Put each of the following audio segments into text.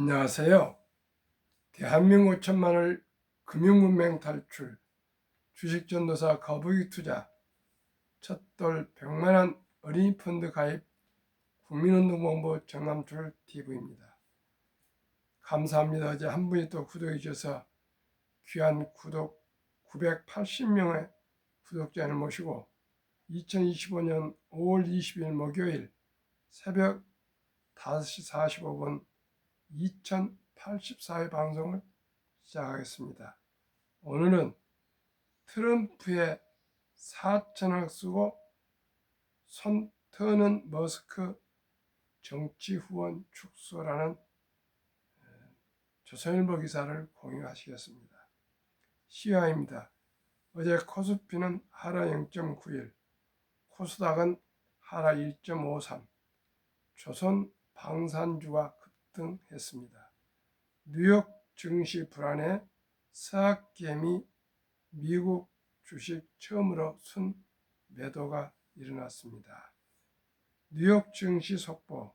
안녕하세요. 대한민국 천만을 금융문맹 탈출, 주식전도사 거북이 투자, 첫돌 100만원 어린이 펀드 가입, 국민운동본부 정남출 TV입니다. 감사합니다. 어제 한 분이 또 구독해 주셔서 귀한 구독 980명의 구독자를 모시고 2025년 5월 20일 목요일 새벽 5시 45분 2084회 방송을 시작하겠습니다. 오늘은 트럼프의 4천억 쓰고 손 터는 머스크 정치 후원 축소라는 조선일보 기사를 공유하시겠습니다. 시화입니다. 어제 코스피는 하락 0.91, 코스닥은 하락 1.53, 조선 방산주가 급등했습니다. 뉴욕 증시 불안에 서학개미 미국 주식 처음으로 순 매도가 일어났습니다. 뉴욕 증시 속보,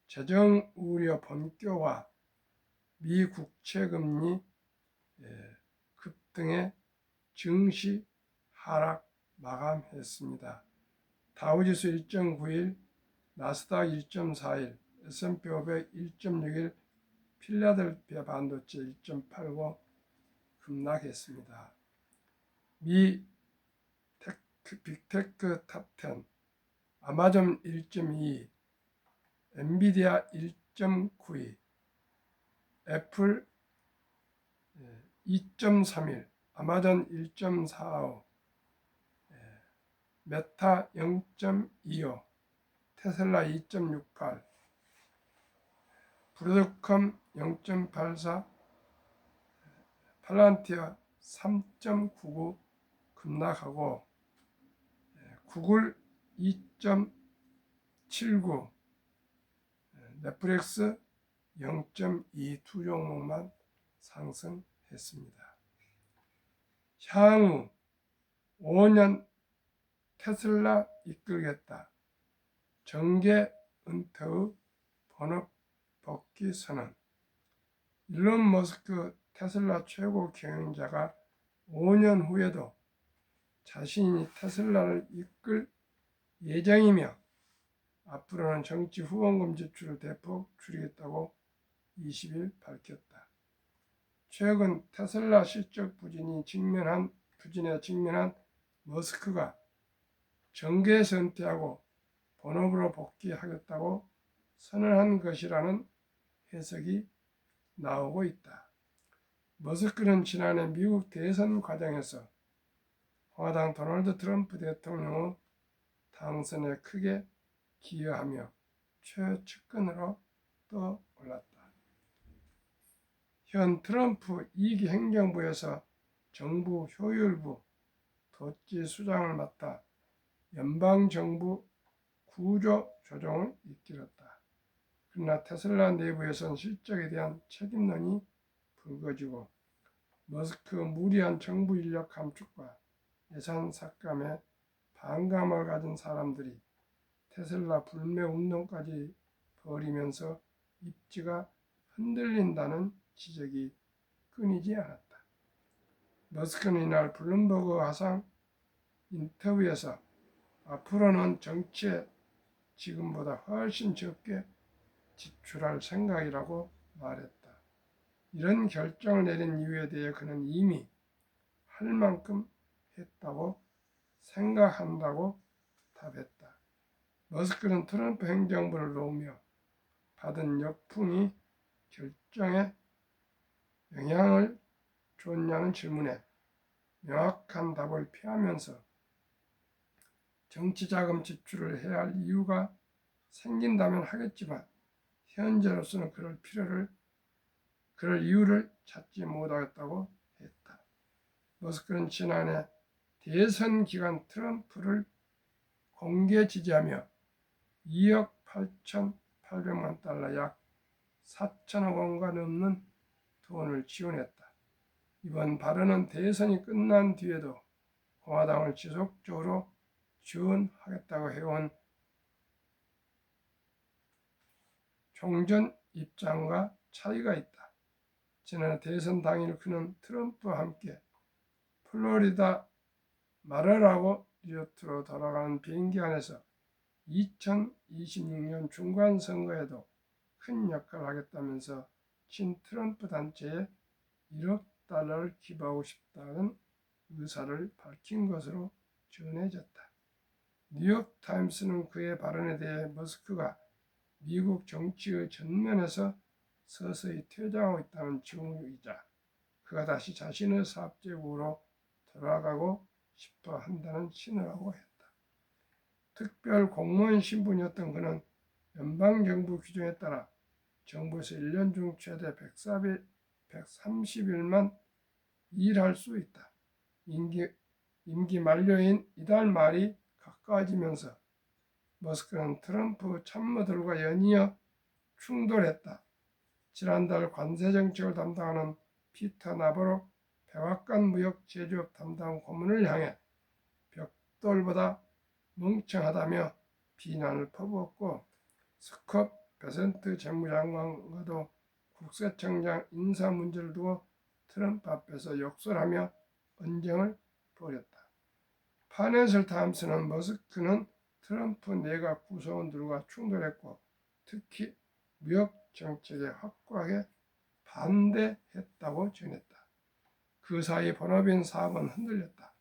재정 우려 본격화, 미 국채금리 급등에 증시 하락 마감했습니다. 다우지수 1.91, 나스닥 1.41, S&P 500 1.61, 필라델피아 반도체 1.85 급락했습니다. 미 빅테크 탑10, 아마존 1.22, 엔비디아 1.92, 애플 2.31, 아마존 1.45, 메타 0.25, 테슬라 2.68, 브로드컴 0.84, 팔란티아 3.99 급락하고 구글 2.79, 넷플릭스 0.22 종목만 상승했습니다. 향후 5년 테슬라 이끌겠다. 정계 은퇴의 본업 복귀 선언. 일론 머스크 테슬라 최고 경영자가 5년 후에도 자신이 테슬라를 이끌 예정이며 앞으로는 정치 후원금 지출을 대폭 줄이겠다고 20일 밝혔다. 최근 테슬라 실적 부진에 직면한 머스크가 정계에서 은퇴하고 본업으로 복귀하겠다고 선언한 것이라는 해석이 나오고 있다. 머스크는 지난해 미국 대선 과정에서 공화당 도널드 트럼프 대통령의 당선에 크게 기여하며 최측근으로 떠올랐다. 현 트럼프 2기 행정부에서 정부 효율부 도지 수장을 맡아 연방정부 구조 조정을 이끌었다. 그러나 테슬라 내부에선 실적에 대한 책임론이 불거지고 머스크 무리한 정부 인력 감축과 예산 삭감에 반감을 가진 사람들이 테슬라 불매 운동까지 벌이면서 입지가 흔들린다는 지적이 끊이지 않았다. 머스크는 이날 블룸버그 화상 인터뷰에서 앞으로는 정치에 지금보다 훨씬 적게 지출할 생각이라고 말했다. 이런 결정을 내린 이유에 대해 그는 이미 할 만큼 했다고 생각한다고 답했다. 머스크는 트럼프 행정부를 놓으며 받은 역풍이 결정에 영향을 줬냐는 질문에 명확한 답을 피하면서 정치자금 지출을 해야 할 이유가 생긴다면 하겠지만 현재로서는 그럴 이유를 찾지 못하겠다고 했다. 머스크는 지난해 대선 기간 트럼프를 공개 지지하며 2억 8,800만 달러 약 4천억 원가 넘는 돈을 지원했다. 이번 발언은 대선이 끝난 뒤에도 공화당을 지속적으로 지원하겠다고 해온 종전 입장과 차이가 있다. 지난해 대선 당일 그는 트럼프와 함께 플로리다 마르라고 리조트로 돌아가는 비행기 안에서 2026년 중간 선거에도 큰 역할을 하겠다면서 친 트럼프 단체에 1억 달러를 기부하고 싶다는 의사를 밝힌 것으로 전해졌다. 뉴욕타임스는 그의 발언에 대해 머스크가 미국 정치의 전면에서 서서히 퇴장하고 있다는 징후이자 그가 다시 자신의 사업 제국으로 돌아가고 싶어 한다는 신호라고 했다. 특별 공무원 신분이었던 그는 연방정부 규정에 따라 정부에서 1년 중 최대 130일만 일할 수 있다. 임기 만료인 이달 말이 가까워지면서 머스크는 트럼프 참모들과 연이어 충돌했다. 지난달 관세 정책을 담당하는 피터 나바로 백악관 무역 제조업 담당 고문을 향해 벽돌보다 멍청하다며 비난을 퍼부었고 스콧 베센트 재무장관과도 국세청장 인사 문제를 두고 트럼프 앞에서 욕설하며 언쟁을 벌였다. 파이낸셜 타임스는 머스크는 트럼프 내각 구성원들과 충돌했고 특히 무역 정책에 확고하게 반대했다고 전했다. 그 사이 본업인 사업은 흔들렸다.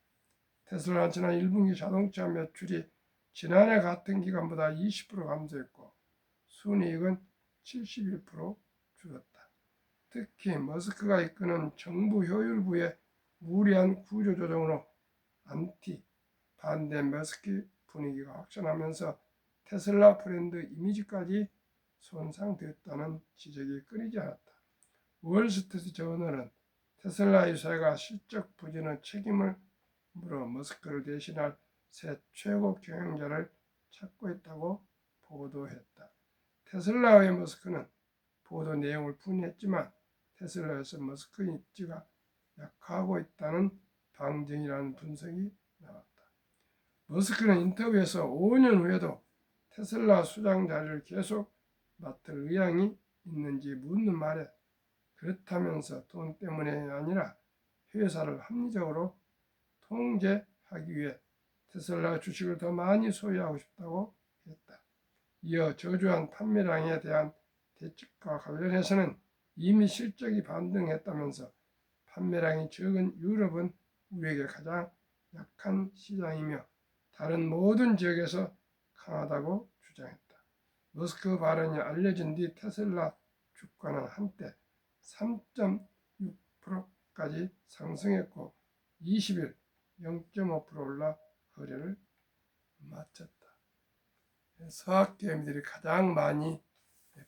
테슬라는 지난 1분기 자동차 매출이 지난해 같은 기간보다 20% 감소했고 순이익은 71% 줄었다. 특히 머스크가 이끄는 정부 효율부의 무리한 구조조정으로 반대 머스크 분위기가 확산하면서 테슬라 브랜드 이미지까지 손상됐다는 지적이 끊이지 않았다. 월스트리트 저널은 테슬라 유사가 실적 부진의 책임을 물어 머스크를 대신할 새 최고 경영자를 찾고 있다고 보도했다. 테슬라의 머스크는 보도 내용을 부인했지만 테슬라에서 머스크 입지가 약화하고 있다는 방증이라는 분석이 나왔다. 머스크는 인터뷰에서 5년 후에도 테슬라 수장 자리를 계속 맡을 의향이 있는지 묻는 말에 그렇다면서 돈 때문이 아니라 회사를 합리적으로 통제하기 위해 테슬라 주식을 더 많이 소유하고 싶다고 했다. 이어 저조한 판매량에 대한 대책과 관련해서는 이미 실적이 반등했다면서 판매량이 적은 유럽은 우리에게 가장 약한 시장이며 다른 모든 지역에서 강하다고 주장했다. 머스크 발언이 알려진 뒤 테슬라 주가는 한때 3.6%까지 상승했고 20일 0.5% 올라 거래를 마쳤다. 서학개미들이 가장 많이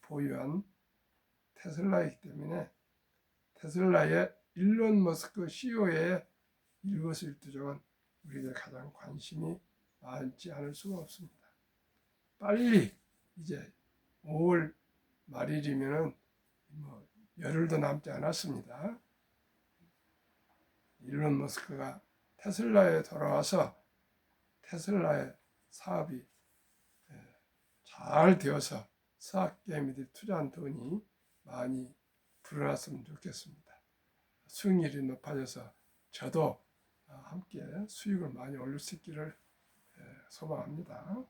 보유한 테슬라이기 때문에 테슬라의 일론 머스크 CEO의 일거수일투족은 우리에게 가장 관심이 많지 않을 수가 없습니다. 빨리 이제 5월 말일이면은 열흘도 남지 않았습니다. 일론 머스크가 테슬라에 돌아와서 테슬라의 사업이 잘 되어서 서학개미들이 투자한 돈이 많이 불어났으면 좋겠습니다. 수익률이 높아져서 저도 함께 수익을 많이 올릴 수 있기를 소망합니다.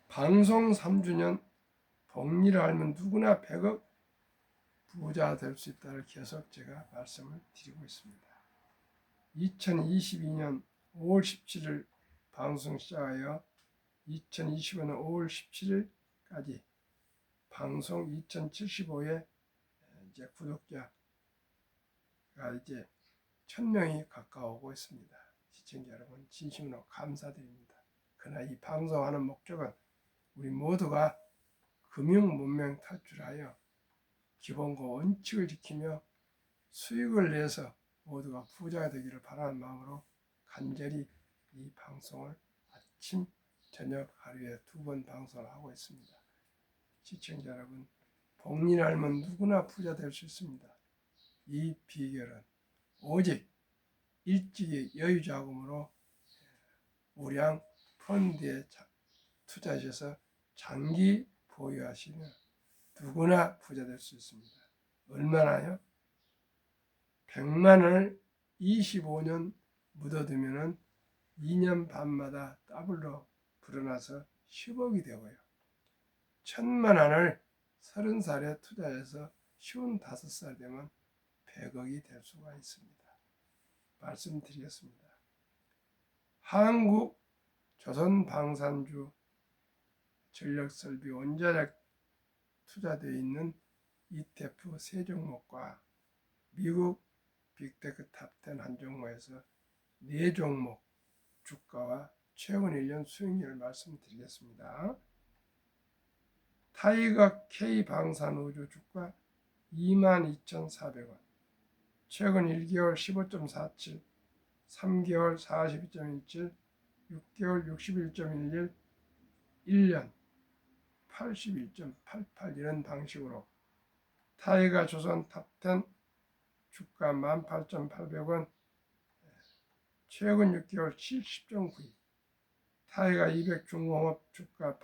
방송 3주년 복리를 알면 누구나 100억 부자 될 수 있다를 계속 제가 말씀을 드리고 있습니다. 2022년 5월 17일 방송 시작하여 2025년 5월 17일까지 방송 2075회 이제 구독자가 이제 1000명이 가까워오고 있습니다. 시청자 여러분 진심으로 감사드립니다. 그러나 이 방송하는 목적은 우리 모두가 금융 문명 탈출하여 기본과 원칙을 지키며 수익을 내서 모두가 부자가 되기를 바라는 마음으로 간절히 이 방송을 아침, 저녁 하루에 2번 방송을 하고 있습니다. 시청자 여러분, 복리를 알면 누구나 부자 될 수 있습니다. 이 비결은 오직 일찍이 여유자금으로 우량 펀드에 투자하셔서 장기 보유하시는 누구나 부자 될 수 있습니다. 얼마나요? 100만 원을 25년 묻어두면 2년 반마다 더블로 불어나서 10억이 되고요. 1000만 원을 30살에 투자해서 55살 되면 100억이 될 수가 있습니다. 말씀드리겠습니다. 한국 조선방산주 전력설비 원자력 투자되어 있는 ETF 3종목과 미국 빅테크 탑10 한 종목에서 4종목 주가와 최근 1년 수익률을 말씀드리겠습니다. 타이거 K 방산우주 주가 22,400원, 최근 1개월 15.47, 3개월 42.17, 6개월 61.11, 1년 81.88 이런 방식으로 타이거 조선 탑10 주가 18,800원, 최근 6개월 70.92, 타이거 200 중공업 주가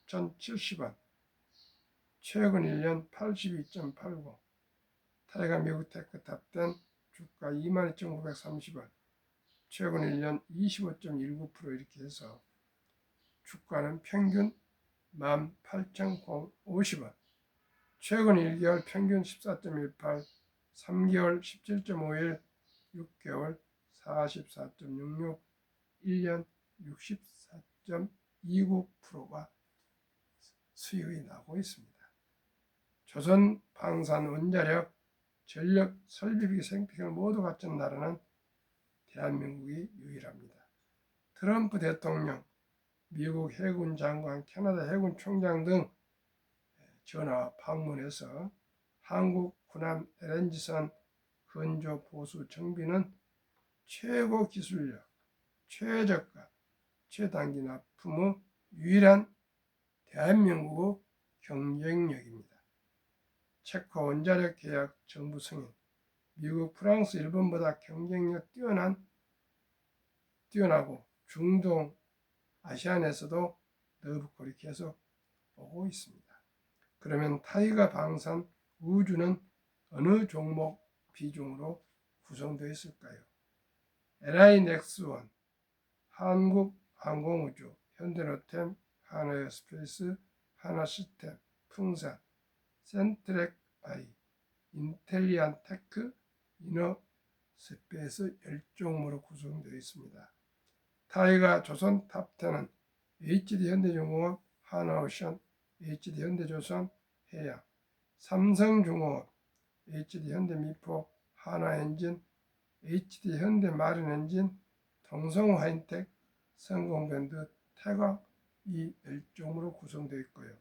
8,070원, 최근 1년 82.89, 타이거 미국 테크 탑10 주가 22,930원, 최근 1년 25.19% 이렇게 해서 주가는 평균 18,050원, 최근 1개월 평균 14.18, 3개월 17.51, 6개월 44.66, 1년 64.29%가 수익이 나고 있습니다. 조선 방산 원자력 전력 설비비 생태계를 모두 갖춘 나라는 대한민국이 유일합니다. 트럼프 대통령, 미국 해군 장관, 캐나다 해군 총장 등 전화 방문해서 한국 군함 LNG선 건조 보수 정비는 최고 기술력, 최저가, 최단기 납품의 유일한 대한민국의 경쟁력입니다. 체코 원자력 계약 정부 승인, 미국, 프랑스, 일본보다 경쟁력 뛰어나고 중동, 아시안에서도 너부콜이 계속 오고 있습니다. 그러면 타이거 방산 우주는 어느 종목 비중으로 구성되어 있을까요? LI넥스원, 한국항공우주, 현대로템, 하나에어스페이스, 하나시스템, 풍산, 센트랙아이, 인텔리안테크, 이너스페이스 10종목으로 구성되어 있습니다. 타이거 조선 탑10은 HD현대중공업, 하나오션, HD현대조선, 해양, 삼성중공업, HD현대미포, 하나엔진, HD현대마린엔진, 동성화인텍, 성공밴드, 태광 이 10종으로 구성되어 있고요.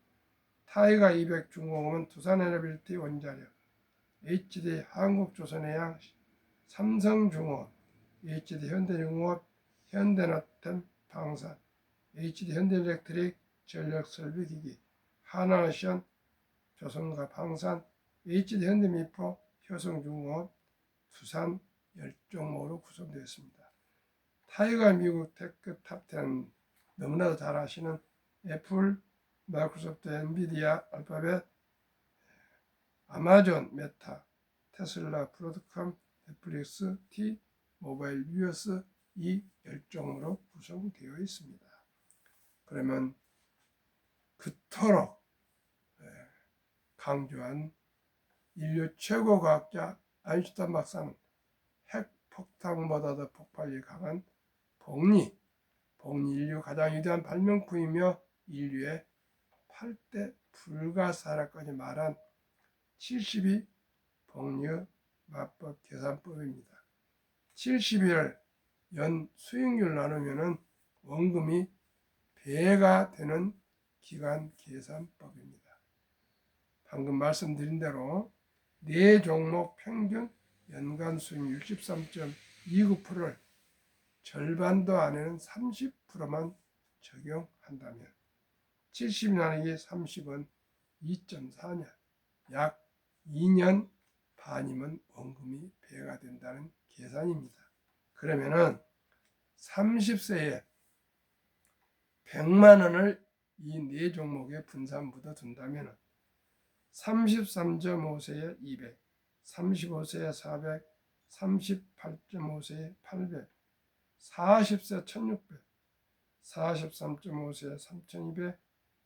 타이거 200 중공업은 두산에너빌티 원자력, HD한국조선해양, 삼성중공업, HD현대중공업, 현대노템 방산, HD현대일렉트릭 전력설비기기, 하나오션, 조선과 방산, HD현대미포, 효성중공업, 두산 10종목으로 구성되어 있습니다. 타이거 미국 테크 탑10 너무나도 잘 아시는 애플, 마이크로소프트, 엔비디아, 알파벳, 아마존, 메타, 테슬라, 브로드컴, 넷플릭스, T, 모바일 뉴스 이 10종으로 구성되어 있습니다. 그러면 그토록 강조한 인류 최고 과학자 아인슈타인 박사는 핵폭탄보다도 폭발력이 강한 복리 인류 가장 위대한 발명품이며 인류의 8대 불가사라까지 말한 72 복리의 마법 계산법입니다. 70일 연 수익률 나누면 원금이 배가 되는 기간 계산법입니다. 방금 말씀드린 대로 4종목 평균 연간 수익 63.29%를 절반도 안에는 30%만 적용한다면 70 나누기 30은 2.4년, 약 2년 반이면 원금이 배가 된다는 계산입니다. 그러면은 30세에 100만 원을 이 4종목에 분산 묻어둔다면 33.5세에 200, 35세에 400, 38.5세에 800, 40세 1600, 43.5세에 3200,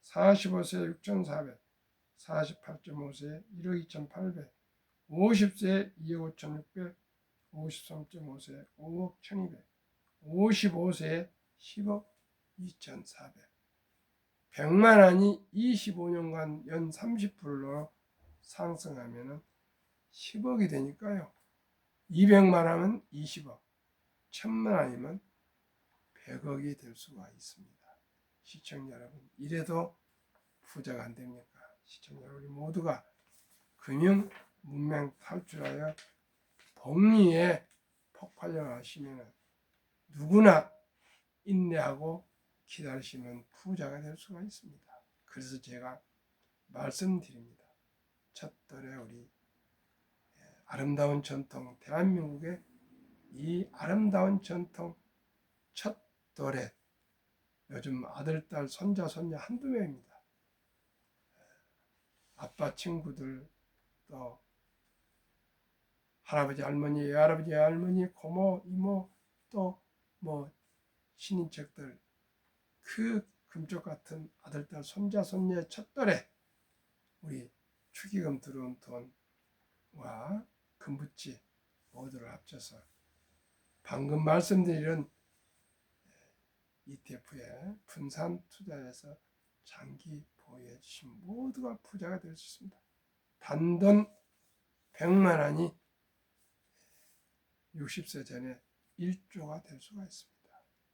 45세에 6400, 48.5세에 1억 2800, 50세에 2억 5600, 53.5세에 5억 1200, 55세에 10억 2400. 100만 원이 25년간 연 30%로 상승하면 10억이 되니까요. 200만 원은 20억, 1000만 원이면 100억이 될 수가 있습니다. 시청자 여러분, 이래도 부자가 안 됩니까? 시청자 여러분 모두가 금융 문명 탈출하여 복리에 폭발력 하시면 누구나 인내하고 기다리시면 부자가 될 수가 있습니다. 그래서 제가 말씀드립니다. 첫돌에 우리 아름다운 전통, 대한민국의 이 아름다운 전통 첫돌에 요즘 아들, 딸, 손자, 손녀 한두 명입니다. 아빠 친구들, 또 할아버지, 할머니, 외할아버지, 외할머니, 고모, 이모, 또 뭐 친인척들, 그 금쪽 같은 아들, 딸, 손자, 손녀의 첫돌에 우리 축의금 들어온 돈과 금붙지 모두를 합쳐서 방금 말씀드린 ETF에 분산 투자해서 장기 보유해 주신 모두가 부자가 될 수 있습니다. 단돈 100만 원이 60세 전에 1조가 될 수가 있습니다.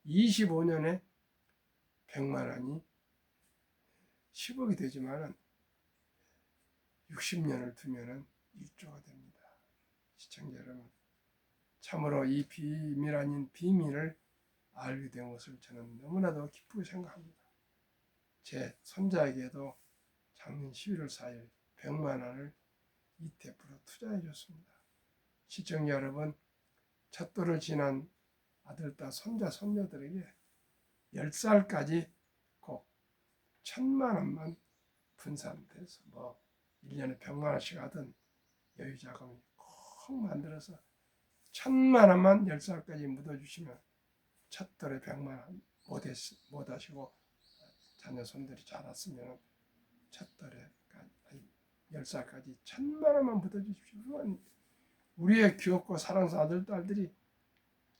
25년에 100만 원이 10억이 되지만 60년을 두면 1조가 됩니다. 시청자 여러분, 참으로 이 비밀 아닌 비밀을 알게 된 것을 저는 너무나도 기쁘게 생각합니다. 제 손자에게도 작년 11월 4일 100만 원을 ETF로 투자해 줬습니다. 시청자 여러분, 첫돌을 지난 아들, 딸, 손자, 손녀들에게 10살까지 꼭 1000만 원만 분산돼서 1년에 100만 원씩 하든 여유자금을 꼭 만들어서 1000만 원만 10살까지 묻어주시면 첫돌에 100만 원 못 하시고 자녀 손들이 자랐으면 첫돌에 10살까지 1000만 원만 묻어주십시오. 우리의 귀엽고 사랑스러운 아들, 딸들이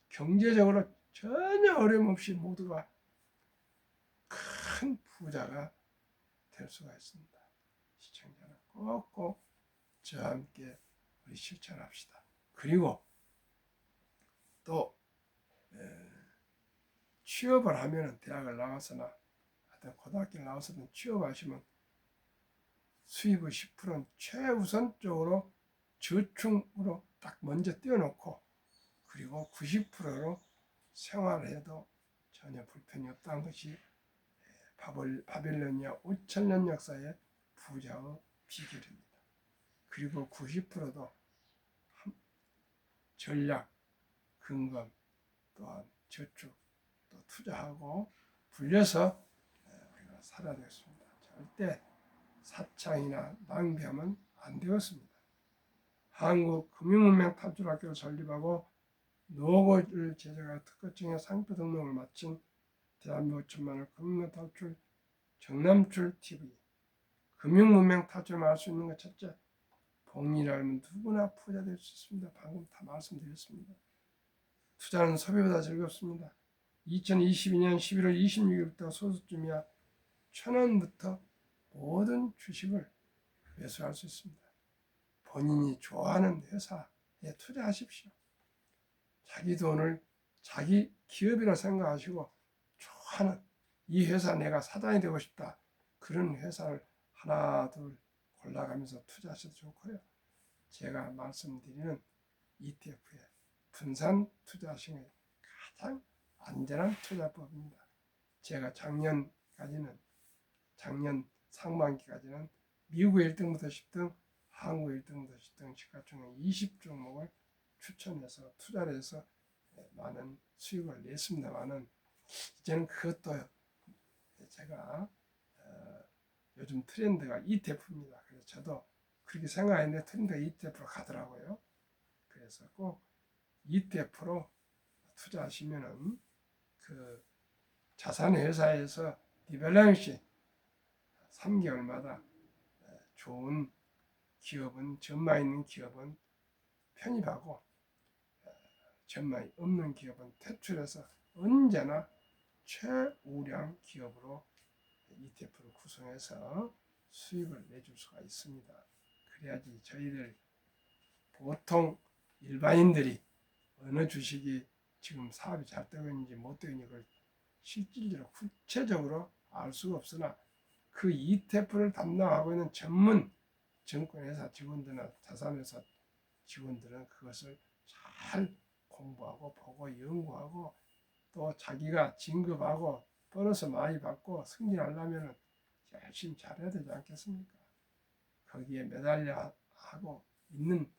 경제적으로 전혀 어려움 없이 모두가 큰 부자가 될 수가 있습니다. 시청자는 꼭꼭 저와 함께 우리 실천합시다. 그리고 또 취업을 하면 대학을 나와서나 고등학교를 나와서는 취업하시면 수입의 10%는 최우선적으로 저축으로 딱 먼저 떼어놓고 그리고 90%로 생활해도 전혀 불편이 없다는 것이 바빌로니아 5,000년 역사의 부자의 비결입니다. 그리고 90%도 전략, 근검, 또한 저축, 또 투자하고 불려서 우리가 살아야 되겠습니다. 절대 사창이나 낭비하면 안 되었습니다. 한국 금융문명 탈출학교를 설립하고 노고를 제작할 특허증의 상표 등록을 마친 대한민국 천만을 금융 탈출 정남출 TV 금융문명 탈출을 할 수 있는 것 첫째, 복리를 알면 누구나 부자 될 수 있습니다. 방금 다 말씀드렸습니다. 투자는 소비보다 즐겁습니다. 2022년 11월 26일부터 소수점이야 1,000원부터 모든 주식을 매수할 수 있습니다. 본인이 좋아하는 회사에 투자하십시오. 자기 돈을 자기 기업이라 생각하시고 좋아하는 이 회사 내가 사장이 되고 싶다. 그런 회사를 하나 둘 골라가면서 투자하셔도 좋고요. 제가 말씀드리는 ETF에 분산 투자하시는 게 가장 안전한 투자법입니다. 제가 작년 상반기까지는 미국 1등부터 10등, 한국 1등부터 10등 시가총액 20종목을 추천해서 투자를 해서 많은 수익을 냈습니다만은 이제는 그것도 제가 요즘 트렌드가 ETF입니다. 그래서 저도 그렇게 생각했는데 트렌드가 ETF로 가더라고요. 그래서 꼭 ETF로 투자하시면은 그 자산회사에서 리밸런싱 3개월마다 좋은 기업은 전망 있는 기업은 편입하고 전망이 없는 기업은 퇴출해서 언제나 최우량 기업으로 ETF를 구성해서 수익을 내줄 수가 있습니다. 그래야지 저희들 보통 일반인들이 어느 주식이 지금 사업이 잘 되고 있는지 못 되고 있는지 그걸 실질적으로 구체적으로 알 수가 없으나 그 ETF를 담당하고 있는 전문 증권회사 직원들이나 자산회사 직원들은 그것을 잘 공부하고 보고 연구하고 또 자기가 진급하고 보너스 많이 받고 승진하려면 열심히 잘해야 되지 않겠습니까? 거기에 매달려 하고 있는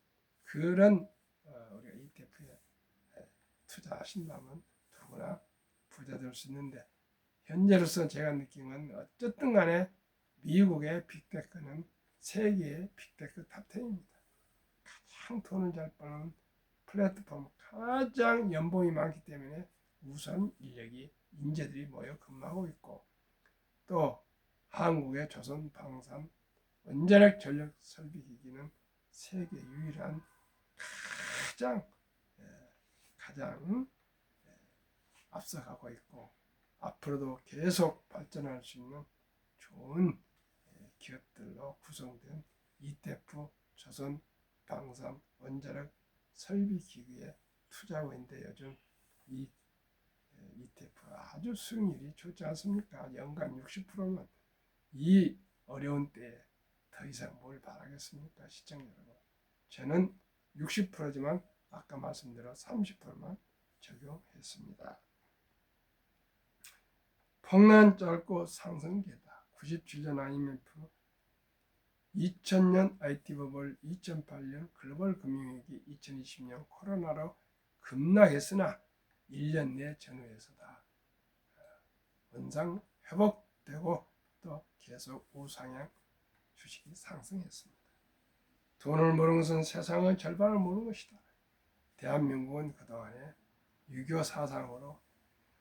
그런 우리가 ETF에 투자하신다면 누구나 부자 될 수 있는데 현재로서 제가 느낀 건 어쨌든 간에 미국의 빅테크는 세계의 빅테크 탑10입니다. 가장 돈을 잘 버는 플랫폼, 가장 연봉이 많기 때문에 우선 인력이 인재들이 모여 근무하고 있고 또 한국의 조선 방산 원자력 전력 설비 기기는 세계 유일한 가장 앞서가고 있고 앞으로도 계속 발전할 수 있는 좋은 기업들로 구성된 ETF 조선 방산 원자력 설비 기기에 투자하고 있는데 요즘 이 ETF 아주 수익률이 좋지 않습니까? 연간 60%면 이 어려운 때에 더 이상 뭘 바라겠습니까? 시청자 여러분. 저는 60%지만 아까 말씀드린 30%만 적용했습니다. 폭난 짧고 상승기다. 97년 IMF, 2000년 IT 버블, 2008년 글로벌 금융위기, 2020년 코로나로 급락했으나 1년 내 전후에서 다 원상 회복되고 또 계속 우상향 주식이 상승했습니다. 돈을 모르는 것은 세상의 절반을 모르는 것이다. 대한민국은 그동안에 유교 사상으로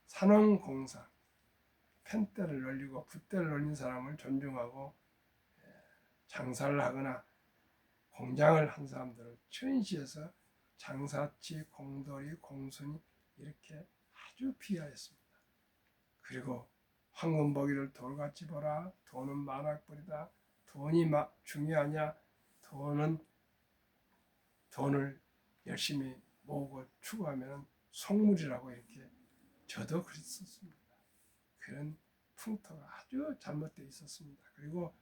산업공사, 펜대를 놀리고 붓대를 놀린 사람을 존중하고 장사를 하거나 공장을 한 사람들을 천시해서 장사치, 공돌이, 공순이 이렇게 아주 비하했습니다. 그리고 황금보기를 돌같이 보라, 돈은 만악벌이다, 돈이 중요하냐, 돈을 열심히 모으고 추구하면 속물이라고 이렇게 저도 그랬었습니다. 그런 풍토가 아주 잘못되어 있었습니다. 그리고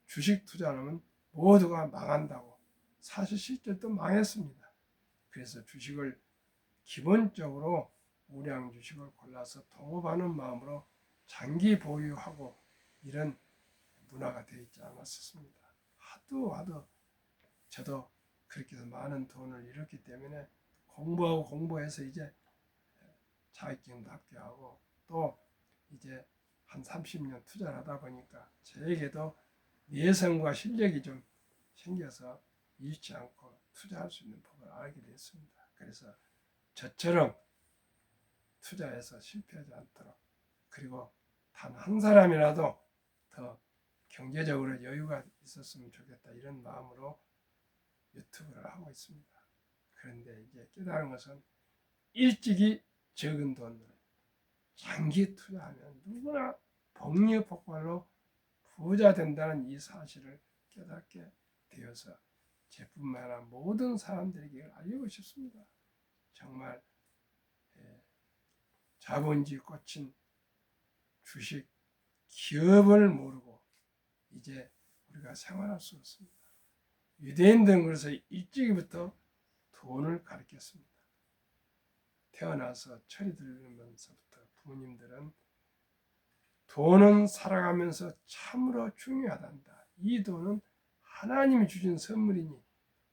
주식 투자하면 모두가 망한다고 사실 실제로 망했습니다. 그래서 주식을 기본적으로 우량 주식을 골라서 동업하는 마음으로 장기 보유하고 이런 문화가 되어 있지 않았었습니다. 하도 저도 그렇게 해서 많은 돈을 잃었기 때문에 공부해서 이제 자격증도 합격하고 또 이제 한 30년 투자를 하다 보니까 저에게도 내성과 실력이 좀 생겨서 잃지 않고 투자할 수 있는 법을 알게 됐습니다. 그래서 저처럼 투자해서 실패하지 않도록 그리고 단 한 사람이라도 더 경제적으로 여유가 있었으면 좋겠다 이런 마음으로 유튜브를 하고 있습니다. 그런데 이제 깨달은 것은 일찍이 적은 돈을 장기 투자하면 누구나 복리복발로 부자 된다는 이 사실을 깨닫게 되어서 제뿐만 아니라 모든 사람들에게 알리고 싶습니다. 정말 자본주의 꽂힌 주식, 기업을 모르고 이제 우리가 생활할 수 없습니다. 유대인들은 그래서 일찍부터 돈을 가르쳤습니다. 태어나서 철이 들면서부터 부모님들은 돈은 살아가면서 참으로 중요하단다. 이 돈은 하나님이 주신 선물이니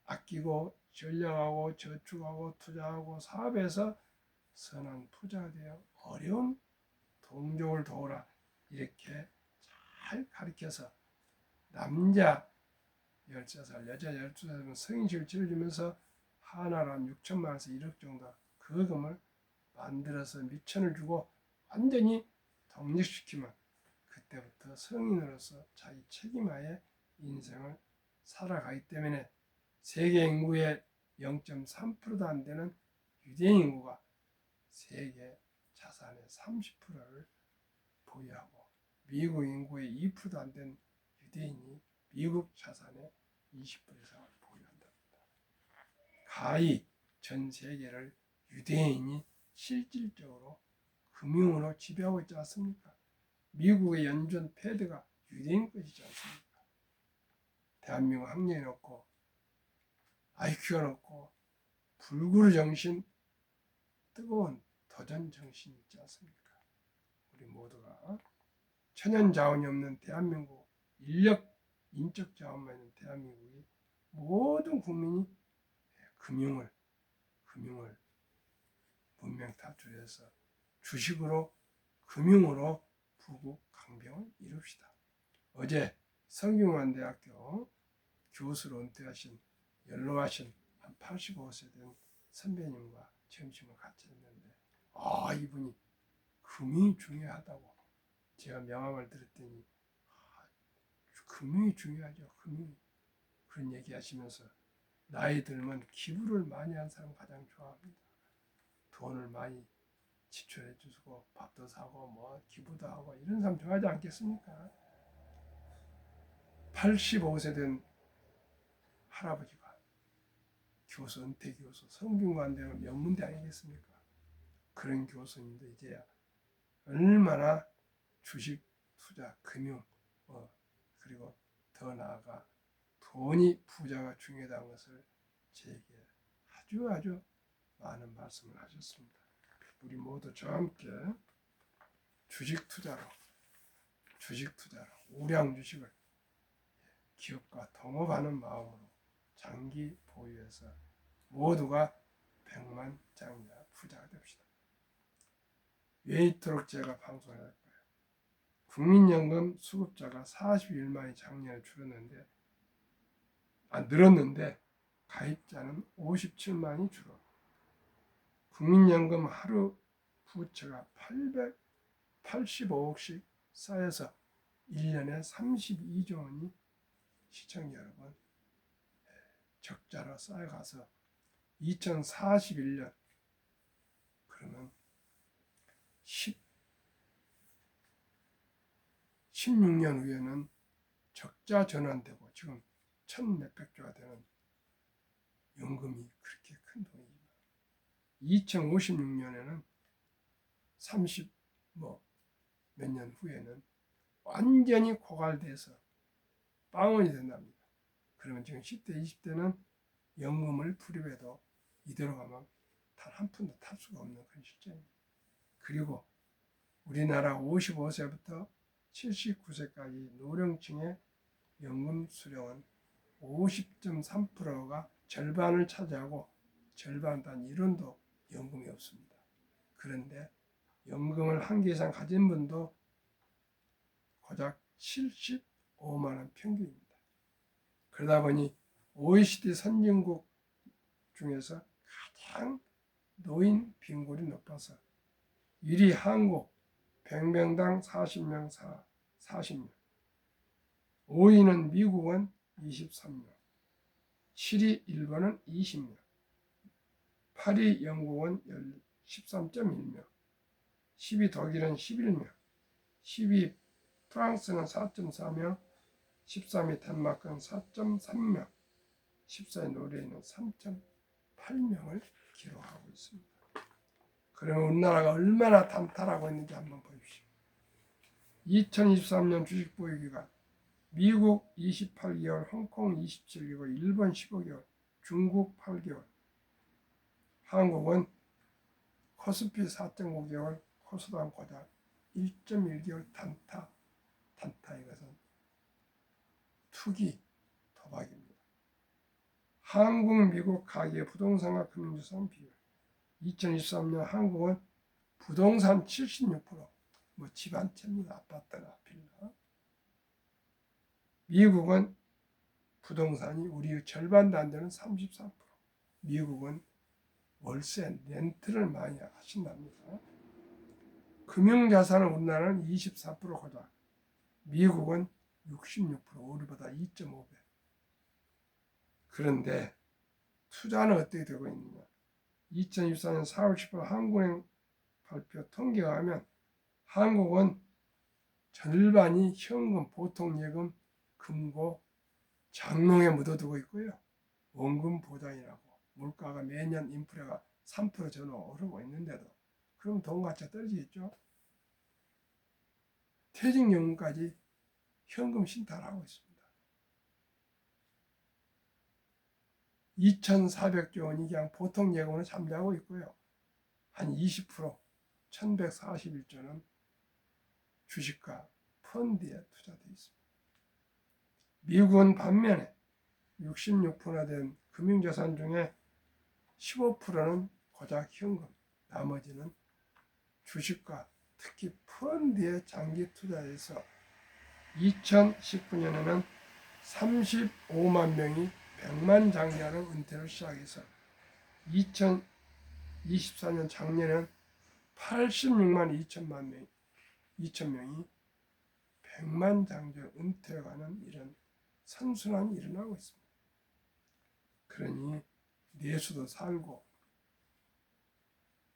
아끼고 전략하고 저축하고 투자하고 사업해서 선한 부자가 되어 어려운 동족을 도우라 이렇게 잘 가르쳐서 남자 13살, 여자 12살이면 성인식을 치러주면서 하나로 한 6천만 원에서 1억 정도 그 금을 만들어서 미천을 주고 완전히 독립시키면 그때부터 성인으로서 자기 책임하에 인생을 살아가기 때문에 세계 인구의 0.3%도 안 되는 유대인 인구가 세계 자산의 30%를 보유하고 미국 인구의 2%도 안 된 유대인이 미국 자산의 20% 이상을 보유한답니다. 가히 전 세계를 유대인이 실질적으로 금융으로 지배하고 있지 않습니까? 미국의 연준 패드가 유대인 것이지 않습니까? 대한민국 학력이 높고 IQ가 높고 불구르 정신, 뜨거운 도전 정신이 있지 않습니까? 우리 모두가 천연 자원이 없는 대한민국, 인적 자원만 있는 대한민국이 모든 국민이 금융을 문명 탈출해서 주식으로 금융으로 부국 강병을 이룹시다. 어제 성균관대학교 교수로 은퇴하신 연로하신 한 85세 된 선배님과 점심을 같이 했는데 이분이 금융이 중요하다고 제가 명함을 들었더니 금융이 중요하죠. 금융이. 그런 얘기 하시면서 나이 들면 기부를 많이 한 사람 가장 좋아합니다. 돈을 많이 지출해 주고 밥도 사고 뭐 기부도 하고 이런 사람 좋아하지 않겠습니까? 85세 된 할아버지가 교수, 은퇴 교수, 성균관대는 명문대 아니겠습니까? 그런 교수님도 이제야 얼마나 주식, 투자, 금융, 그리고 더 나아가 돈이 부자가 중요하다는 것을 제게 아주 많은 말씀을 하셨습니다. 우리 모두 저와 함께 주식 투자로 우량 주식을 기업과 동업하는 마음으로 장기 보유해서 모두가 백만장자 부자가 됩시다. 왜 이토록 제가 방송을 할 거예요? 국민연금 수급자가 41만이 작년에 늘었는데 가입자는 57만이 줄어. 국민연금 하루 부채가 885억씩 쌓여서 1년에 32조 원이 시청자 여러분 적자로 쌓여가서 2041년 그러면 16년 후에는 적자 전환되고 지금 1,몇백조가 되는 연금이 그렇게 큰 돈이지만 2056년에는 30 몇 년 후에는 완전히 고갈돼서 빵원이 된답니다. 그러면 지금 10대, 20대는 연금을 불입해도 이대로 가면 단 한 푼도 탈 수가 없는 그런 실정입니다. 그리고 우리나라 55세부터 79세까지 노령층의 연금 수령은 50.3%가 절반을 차지하고 절반 단 1원도 연금이 없습니다. 그런데 연금을 한 개 이상 가진 분도 고작 75만 원 평균입니다. 그러다 보니 OECD 선진국 중에서 가장 노인 빈곤이 높아서 1위 한국 100명당 40명, 40명. 5위는 미국은 23명. 7위 일본은 20명. 8위 영국은 13.1명. 10위 독일은 11명. 10위 프랑스는 4.4명. 13위 덴마크는 4.3명. 14위 노르웨이는 3.8명을 기록하고 있습니다. 그러면 우리나라가 얼마나 단탈하고 있는지 한번 보십시오. 2023년 주식 보유 기간 미국 28개월, 홍콩 27개월, 일본 15개월, 중국 8개월, 한국은 코스피 4.5개월, 코스닥 고작 1.1개월 단타 이것은 투기, 도박입니다. 한국, 미국 가계 부동산과 금융자산 비율 2023년 한국은 부동산 76%, 집 한 채입니다. 아파트나 빌라. 미국은 부동산이 우리 절반도 안 되는 33%. 미국은 월세, 렌트를 많이 하신답니다. 금융자산은 우리나라는 24% 고작. 미국은 66%, 우리보다 2.5배. 그런데 투자는 어떻게 되고 있느냐. 2024년 4월 10일 한국은행 발표 통계가 하면 한국은 절반이 현금, 보통예금, 금고, 장롱에 묻어두고 있고요. 원금 보장이라고 물가가 매년 인플레가 3% 전후 오르고 있는데도 그럼 돈 가치가 떨어지겠죠. 퇴직연금까지 현금 신탁을 하고 있습니다. 2,400조 원이 그냥 보통 예금으로 잠자고 있고요. 한 20%, 1,141조는 주식과 펀드에 투자되어 있습니다. 미국은 반면에 66%나 된 금융자산 중에 15%는 고작 현금, 나머지는 주식과 특히 펀드에 장기 투자해서 2019년에는 35만 명이 100만 장자로 은퇴를 시작해서 2024년 작년에는 86만 2천 명이 100만 장자 은퇴가는 이런 선순환이 일어나고 있습니다. 그러니 내수도 살고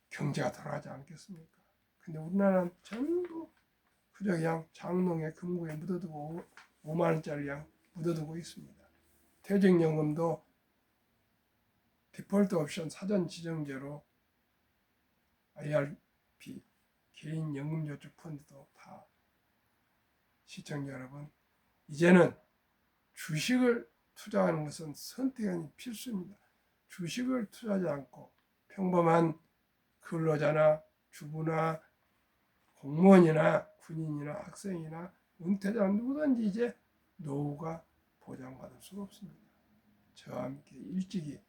경제가 돌아가지 않겠습니까? 근데 우리나라는 전부 그저 그냥 장롱에 금고에 묻어두고 5만 원짜리 그냥 묻어두고 있습니다. 퇴직연금도 디폴트 옵션 사전 지정제로 IRP 개인연금저축펀드도 다 시청자 여러분 이제는 주식을 투자하는 것은 선택이 필수입니다. 주식을 투자하지 않고 평범한 근로자나 주부나 공무원이나 군인이나 학생이나 은퇴자는 누구든지 이제 노후가 보장받을 수가 없습니다. 저와 함께 일찍이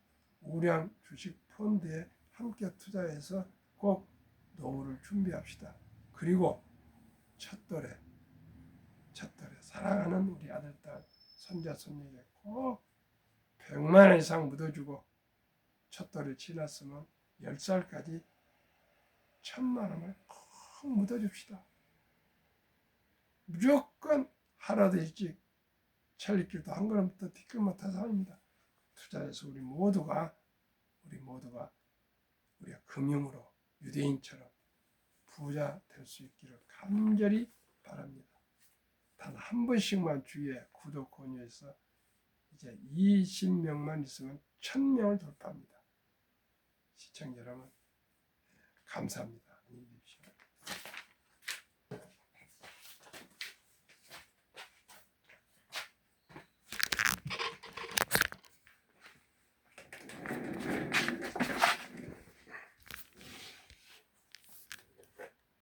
우량 주식 펀드에 함께 투자해서 꼭 노후를 준비합시다. 그리고 첫돌에 사랑하는 우리 아들, 딸, 손자, 손녀에게 꼭 100만 원 이상 묻어주고 첫돌에 지났으면 10살까지 1000만 원을 꼭 묻어줍시다. 무조건 하루도 일찍 천리길도 한 걸음부터 뒷걸음만 타서 합니다. 투자해서 우리 모두가 우리가 금융으로 유대인처럼 부자 될 수 있기를 간절히 바랍니다. 단 한 번씩만 주위에 구독 권유해서 이제 20명만 있으면 1000명을 돌파합니다. 시청자 여러분 감사합니다.